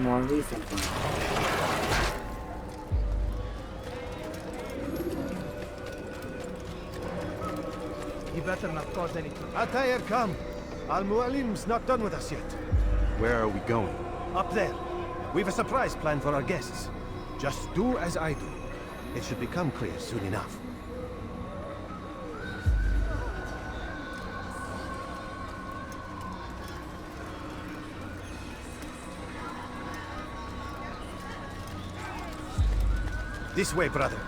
more recent one. He better not cause any trouble. Altair, come. Al-Mualim's not done with us yet. Where are we going? Up there. We've a surprise plan for our guests. Just do as I do. It should become clear soon enough. This way, brother.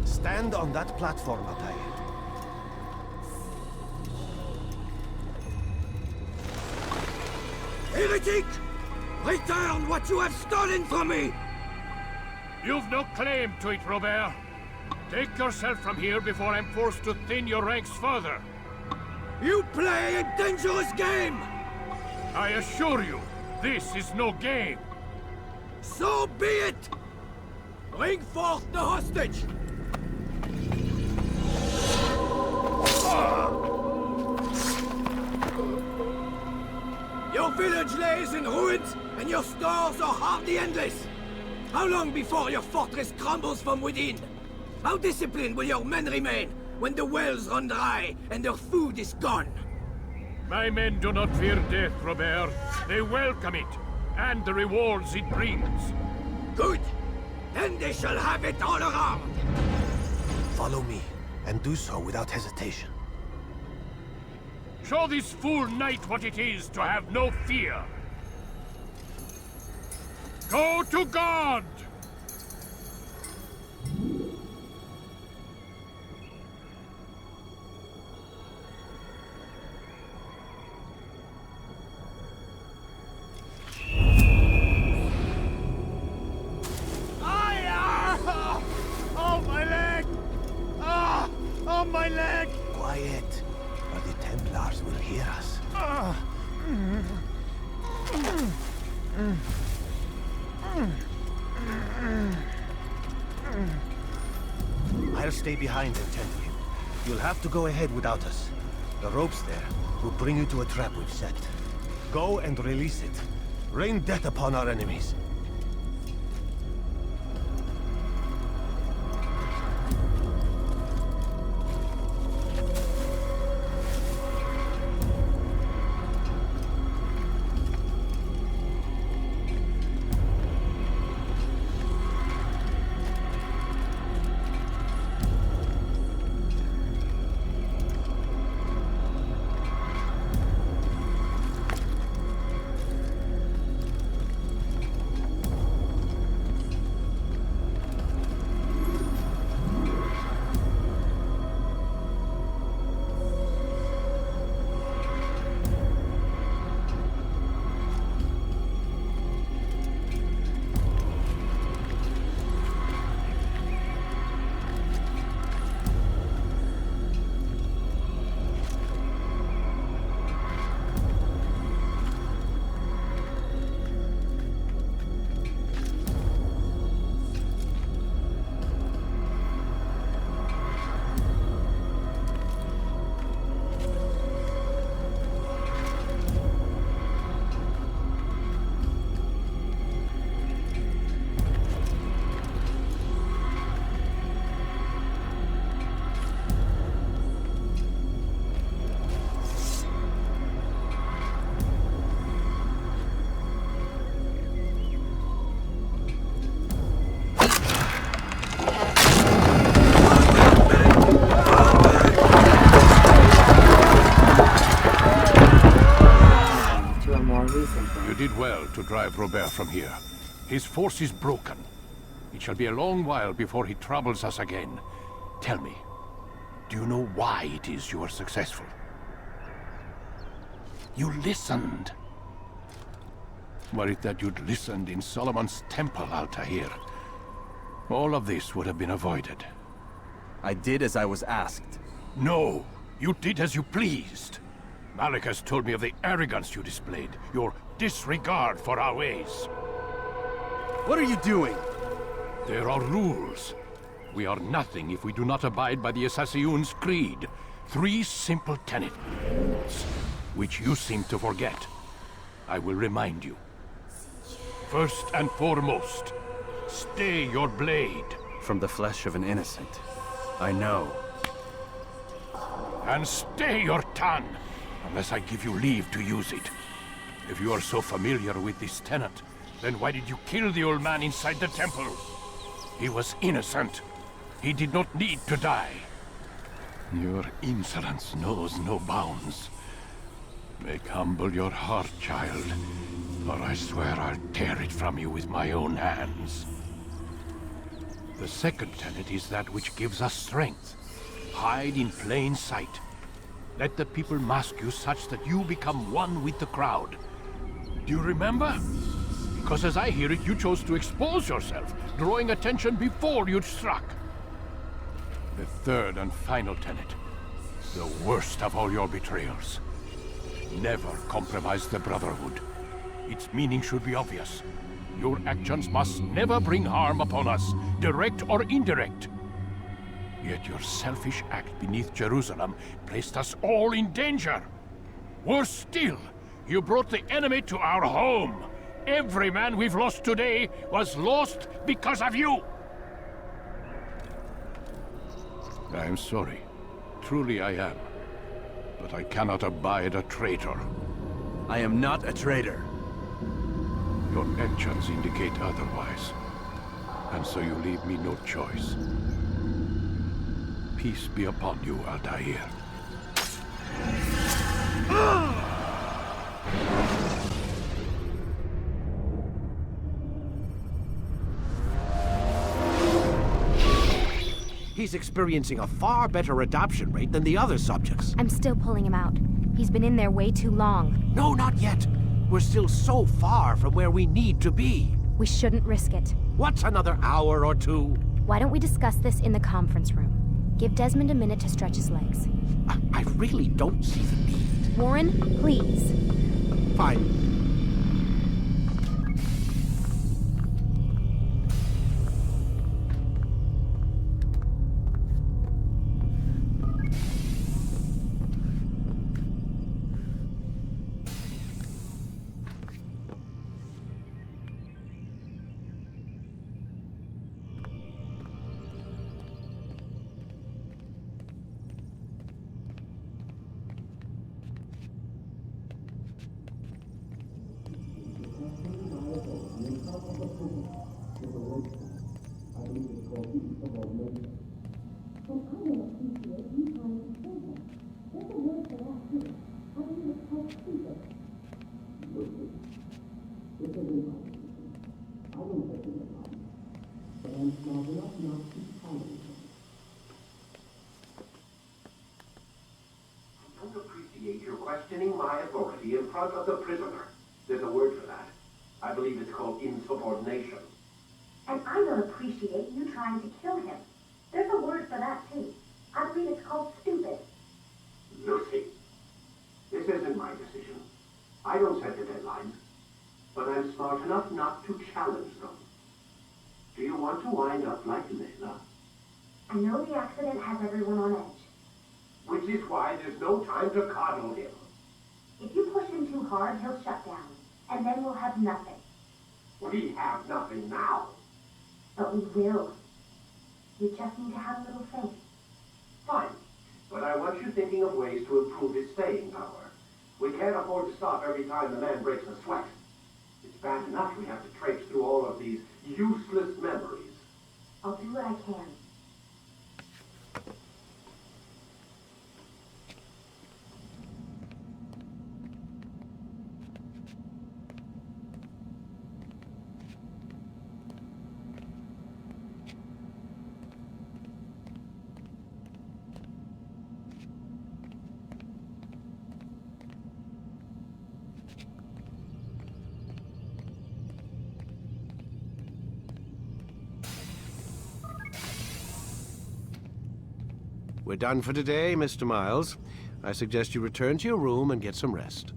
Stand on that platform, Altair. Heretic! Return what you have stolen from me! You've no claim to it, Robert. Take yourself from here before I'm forced to thin your ranks further. You play a dangerous game! I assure you, this is no game. So be it! Bring forth the hostage! Your village lays in ruins, and your stores are hardly endless. How long before your fortress crumbles from within? How disciplined will your men remain when the wells run dry and their food is gone? My men do not fear death, Robert. They welcome it, and the rewards it brings. Good! Then they shall have it all around! Follow me, and do so without hesitation. Show this fool knight what it is to have no fear. Go to God! Oh, my leg! Ah! Oh, my leg! Quiet, or the Templars will hear us. I'll stay behind and tend to him. You'll have to go ahead without us. The ropes there will bring you to a trap we've set. Go and release it. Rain death upon our enemies. You did well to drive Robert from here. His force is broken. It shall be a long while before he troubles us again. Tell me, do you know why it is you are successful? You listened. Were it that you'd listened in Solomon's temple, Altair, all of this would have been avoided. I did as I was asked. No, you did as you pleased. Malik has told me of the arrogance you displayed, your disregard for our ways. What are you doing? There are rules. We are nothing if we do not abide by the Assassin's creed. 3 simple tenets, which you seem to forget. I will remind you. First and foremost, stay your blade. From the flesh of an innocent. I know. And stay your tongue, unless I give you leave to use it. If you are so familiar with this tenet, then why did you kill the old man inside the temple? He was innocent. He did not need to die. Your insolence knows no bounds. Make humble your heart, child, or I swear I'll tear it from you with my own hands. The second tenet is that which gives us strength. Hide in plain sight. Let the people mask you such that you become one with the crowd. Do you remember? Because as I hear it, you chose to expose yourself, drawing attention before you'd struck. The third and final tenet, the worst of all your betrayals. Never compromise the Brotherhood. Its meaning should be obvious. Your actions must never bring harm upon us, direct or indirect. Yet your selfish act beneath Jerusalem placed us all in danger. Worse still, you brought the enemy to our home. Every man we've lost today was lost because of you. I am sorry. Truly I am. But I cannot abide a traitor. I am not a traitor. Your actions indicate otherwise. And so you leave me no choice. Peace be upon you, Altair. He's experiencing a far better adoption rate than the other subjects. I'm still pulling him out. He's been in there way too long. No, not yet. We're still so far from where we need to be. We shouldn't risk it. What's another hour or two? Why don't we discuss this in the conference room? Give Desmond a minute to stretch his legs. I really don't see the need. Warren, please. Fine. You're questioning my authority in front of the prisoner. There's a word for that. I believe it's called insubordination. And I don't appreciate you trying to kill him. There's a word for that, too. I believe it's called stupid. Lucy, this isn't my decision. I don't set the deadlines. But I'm smart enough not to challenge them. Do you want to wind up like Layla? I know the accident has everyone on edge. Which is why there's no time to coddle him. If you push him too hard, he'll shut down. And then we'll have nothing. We have nothing now. But we will. You just need to have a little faith. Fine. But I want you thinking of ways to improve his staying power. We can't afford to stop every time the man breaks a sweat. It's bad enough we have to traipse through all of these useless memories. I'll do what I can. We're done for today, Mr. Miles. I suggest you return to your room and get some rest.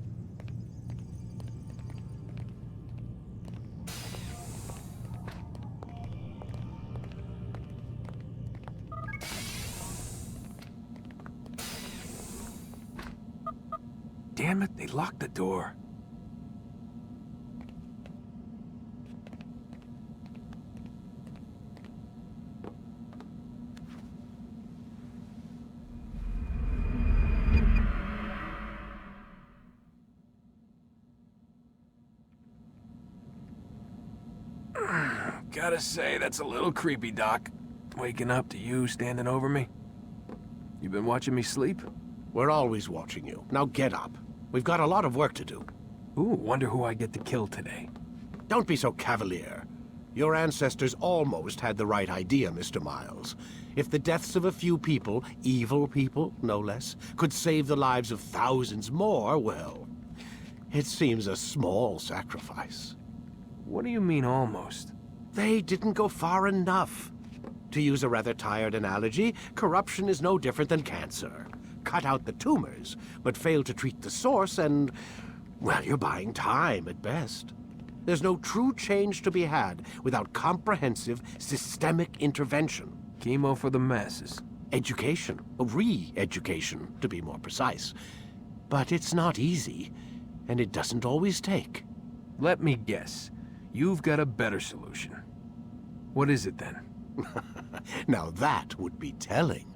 Damn it, they locked the door. Gotta say, that's a little creepy, Doc. Waking up to you standing over me. You been watching me sleep? We're always watching you. Now get up. We've got a lot of work to do. Ooh, wonder who I get to kill today. Don't be so cavalier. Your ancestors almost had the right idea, Mr. Miles. If the deaths of a few people, evil people, no less, could save the lives of thousands more, well, it seems a small sacrifice. What do you mean, almost? They didn't go far enough. To use a rather tired analogy, corruption is no different than cancer. Cut out the tumors, but fail to treat the source and, well, you're buying time at best. There's no true change to be had without comprehensive, systemic intervention. Chemo for the masses. Education, re-education, to be more precise. But it's not easy, and it doesn't always take. Let me guess. You've got a better solution. What is it then? Now that would be telling.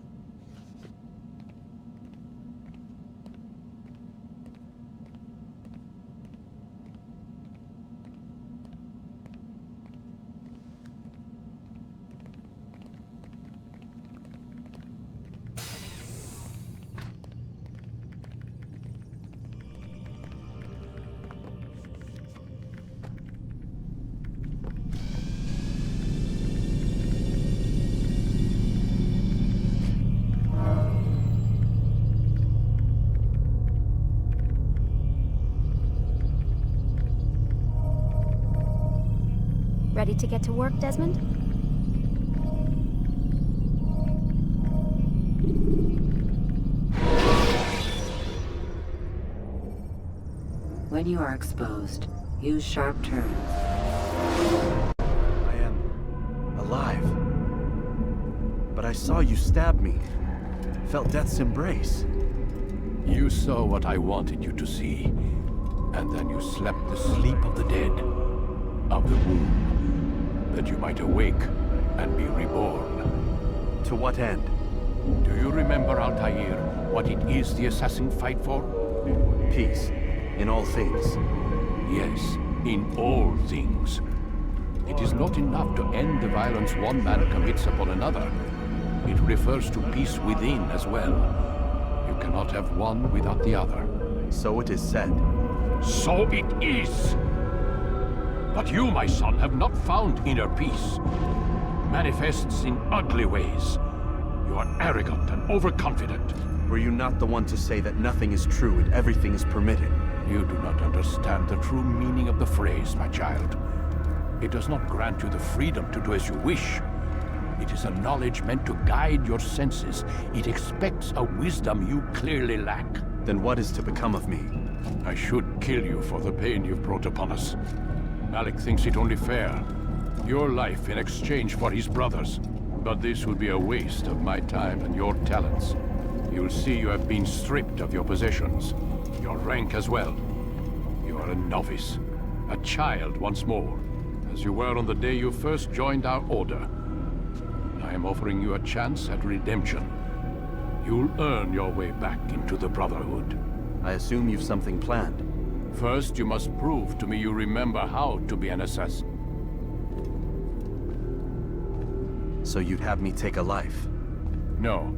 Ready to get to work, Desmond? When you are exposed, use sharp turns. I am alive. But I saw you stab me. Felt death's embrace. You saw what I wanted you to see, and then you slept the sleep of the dead, of the womb, that you might awake and be reborn. To what end? Do you remember, Altair, what it is the assassin fight for? Peace. In all things. Yes, in all things. It is not enough to end the violence one man commits upon another. It refers to peace within as well. You cannot have one without the other. So it is said. So it is! But you, my son, have not found inner peace. Manifests in ugly ways. You are arrogant and overconfident. Were you not the one to say that nothing is true and everything is permitted? You do not understand the true meaning of the phrase, my child. It does not grant you the freedom to do as you wish. It is a knowledge meant to guide your senses. It expects a wisdom you clearly lack. Then what is to become of me? I should kill you for the pain you've brought upon us. Malik thinks it only fair. Your life in exchange for his brother's. But this would be a waste of my time and your talents. You'll see you have been stripped of your possessions. Your rank as well. You are a novice. A child once more. As you were on the day you first joined our order. I am offering you a chance at redemption. You'll earn your way back into the Brotherhood. I assume you've something planned. First, you must prove to me you remember how to be an assassin. So you'd have me take a life? No.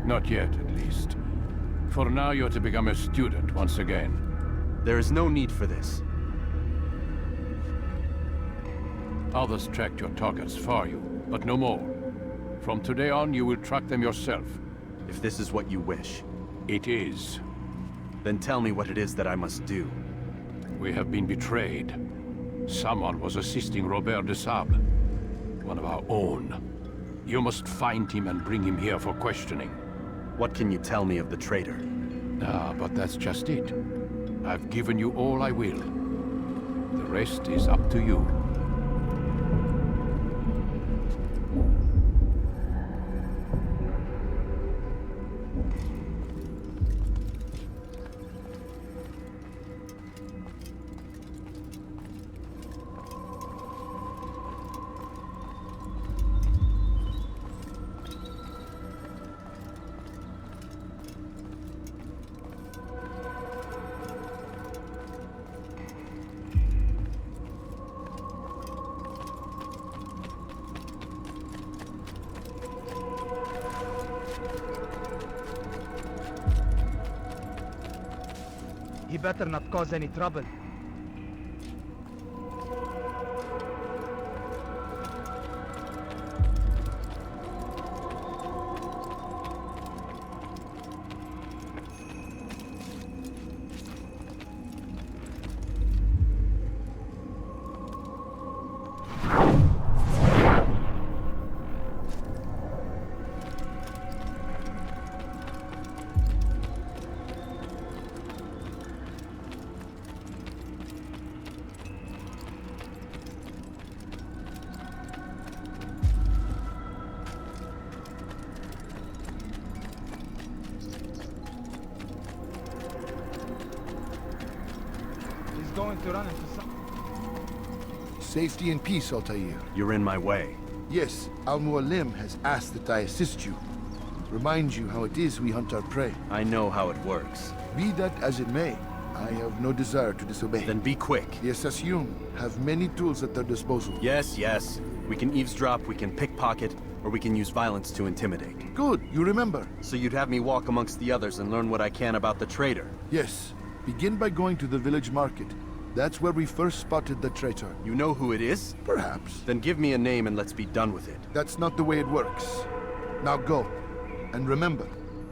Not yet, at least. For now, you're to become a student once again. There is no need for this. Others tracked your targets for you, but no more. From today on, you will track them yourself. If this is what you wish. It is. Then tell me what it is that I must do. We have been betrayed. Someone was assisting Robert de Sable. One of our own. You must find him and bring him here for questioning. What can you tell me of the traitor? Ah, but that's just it. I've given you all I will. The rest is up to you. He better not cause any trouble. Going to run into some... Safety and peace, Altair. You're in my way. Yes, Al-Mualim has asked that I assist you. Remind you how it is we hunt our prey. I know how it works. Be that as it may, I have no desire to disobey. Then be quick. The Assassin have many tools at their disposal. Yes, yes. We can eavesdrop, we can pickpocket, or we can use violence to intimidate. Good, you remember. So you'd have me walk amongst the others and learn what I can about the traitor? Yes. Begin by going to the village market. That's where we first spotted the traitor. You know who it is? Perhaps. Then give me a name and let's be done with it. That's not the way it works. Now go. And remember,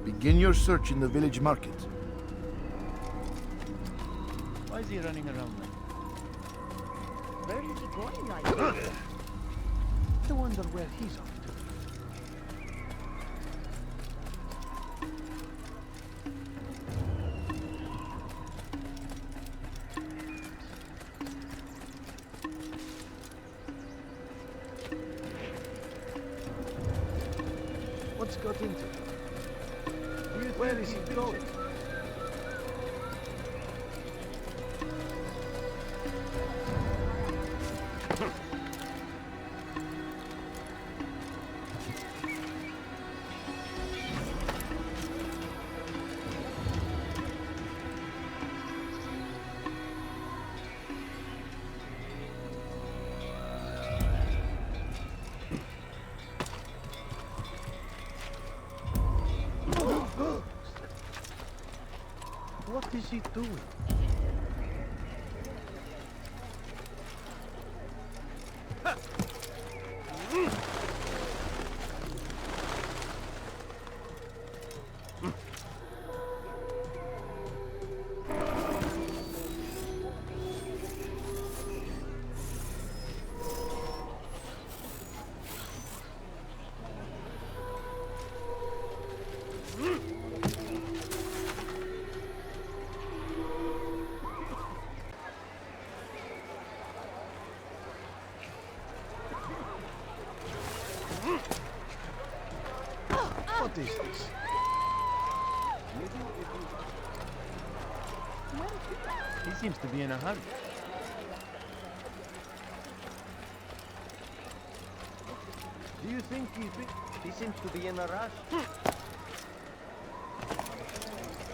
begin your search in the village market. Why is he running around like that? Where is he going like that? I wonder where he's off to. What's got into him? Where is he going? What is he doing? What is this? He seems to be in a hurry. Do you think he seems to be in a rush?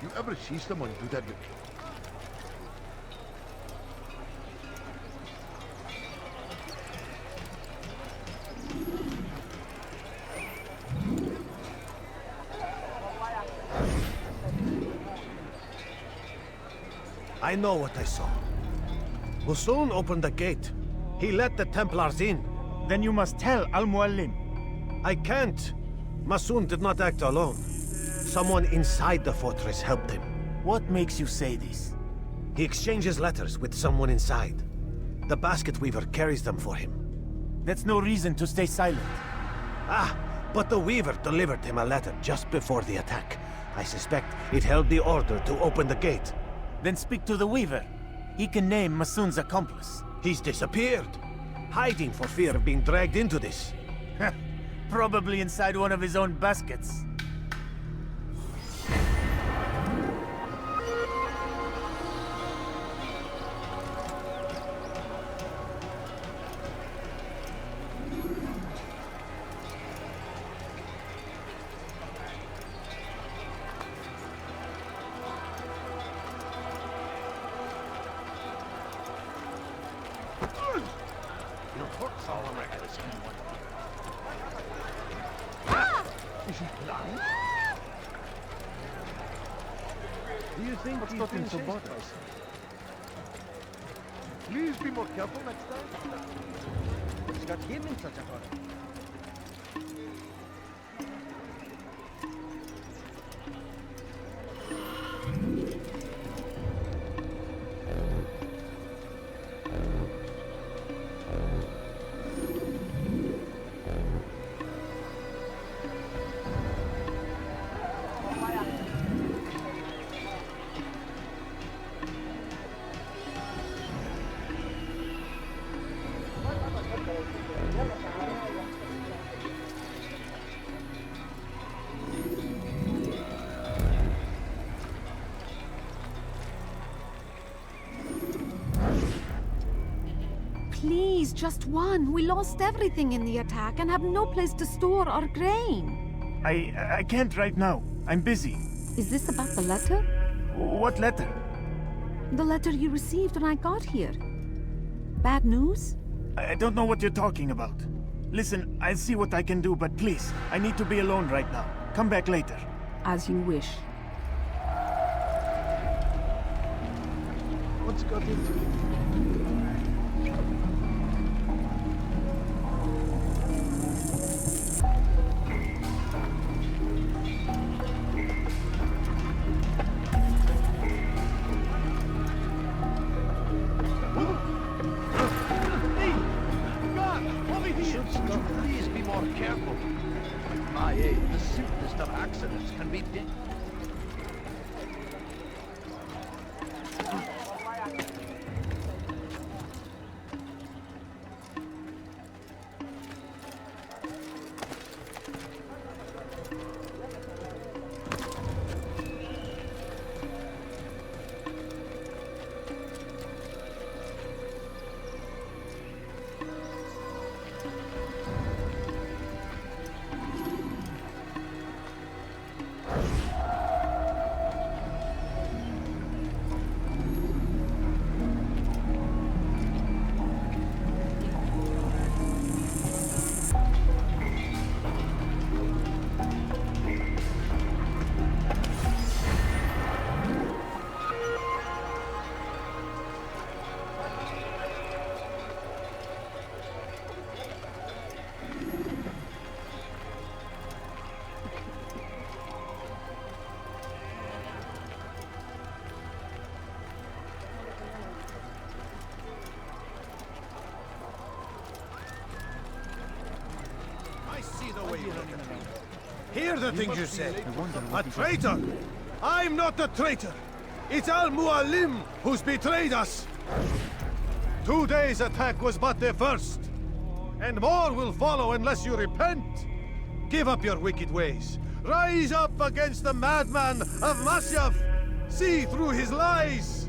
You ever see someone do that? I know what I saw. Musun opened the gate. He let the Templars in. Then you must tell Al-Mualim. I can't. Masun did not act alone. Someone inside the fortress helped him. What makes you say this? He exchanges letters with someone inside. The basket weaver carries them for him. That's no reason to stay silent. Ah, but the weaver delivered him a letter just before the attack, I suspect it held the order to open the gate. Then speak to the Weaver. He can name Masun's accomplice. He's disappeared, hiding for fear of being dragged into this. Probably inside one of his own baskets. Do you think what's got him so bothered? Please be more careful next time. What's got him in such a hurry? Please, just one. We lost everything in the attack and have no place to store our grain. I can't right now. I'm busy. Is this about the letter? What letter? The letter you received when I got here. Bad news? I don't know what you're talking about. Listen, I'll see what I can do, but please, I need to be alone right now. Come back later. As you wish. What's got into it? Please be more careful. At my age, the simplest of accidents can be deadly. Hear the things you say. A traitor! I'm not a traitor! It's Al-Mualim who's betrayed us! Today's attack was but the first. And more will follow unless you repent. Give up your wicked ways. Rise up against the madman of Masyaf. See through his lies.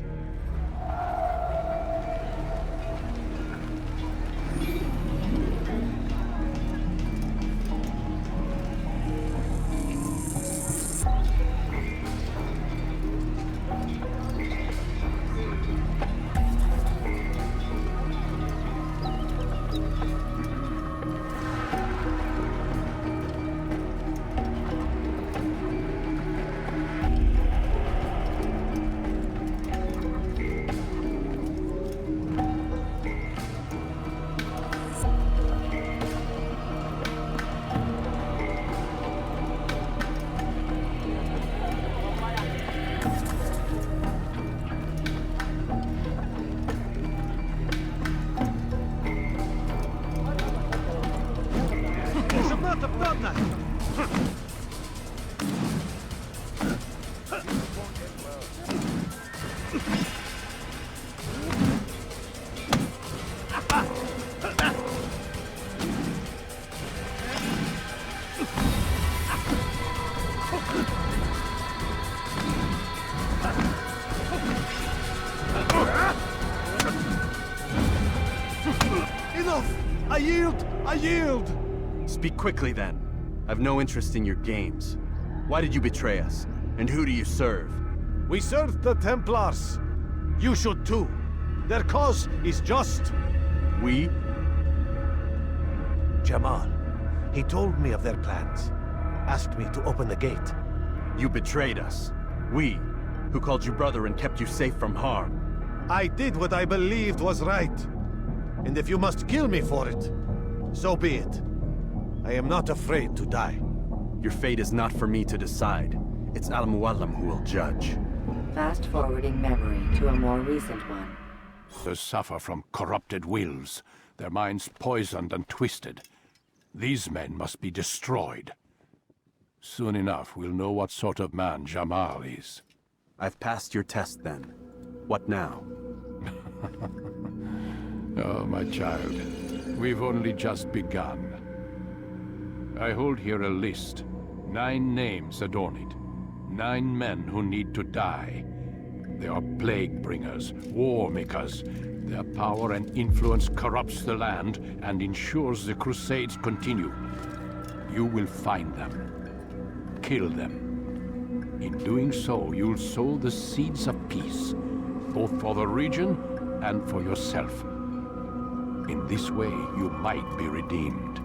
I yield! I yield! Speak quickly then. I've no interest in your games. Why did you betray us? And who do you serve? We serve the Templars. You should too. Their cause is just. We? Jamal. He told me of their plans. Asked me to open the gate. You betrayed us. We, who called you brother and kept you safe from harm. I did what I believed was right. And if you must kill me for it, so be it. I am not afraid to die. Your fate is not for me to decide. It's Al-Mualim who will judge. Fast-forwarding memory to a more recent one. They suffer from corrupted wills, their minds poisoned and twisted. These men must be destroyed. Soon enough, we'll know what sort of man Jamal is. I've passed your test then. What now? Oh, my child. We've only just begun. I hold here a list. 9 names adorn it. 9 men who need to die. They are plague bringers, war makers. Their power and influence corrupts the land and ensures the crusades continue. You will find them. Kill them. In doing so, you'll sow the seeds of peace, both for the region and for yourself. In this way, you might be redeemed.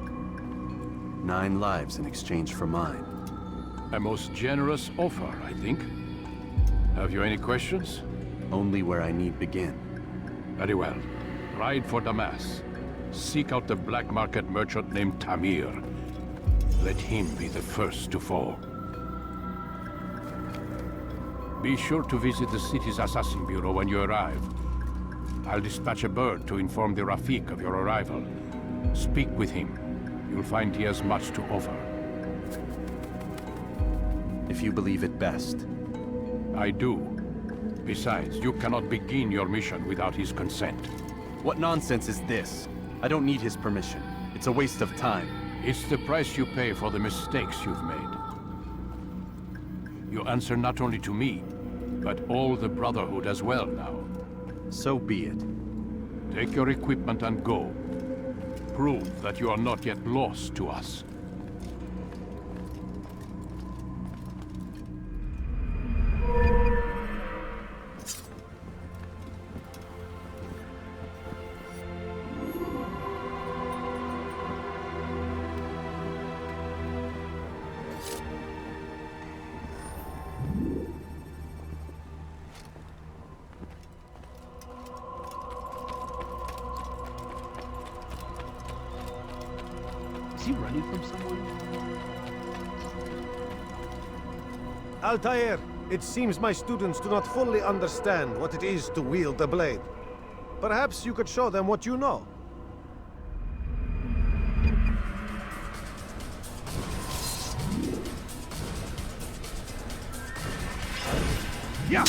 9 lives in exchange for mine. A most generous offer, I think. Have you any questions? Only where I need begin. Very well. Ride for Damas. Seek out the black market merchant named Tamir. Let him be the first to fall. Be sure to visit the city's assassin bureau when you arrive. I'll dispatch a bird to inform the Rafik of your arrival. Speak with him. You'll find he has much to offer. If you believe it best. I do. Besides, you cannot begin your mission without his consent. What nonsense is this? I don't need his permission. It's a waste of time. It's the price you pay for the mistakes you've made. You answer not only to me, but all the Brotherhood as well now. So be it. Take your equipment and go. Prove that you are not yet lost to us. Is he running from someone? Altair, it seems my students do not fully understand what it is to wield the blade. Perhaps you could show them what you know. Yeah!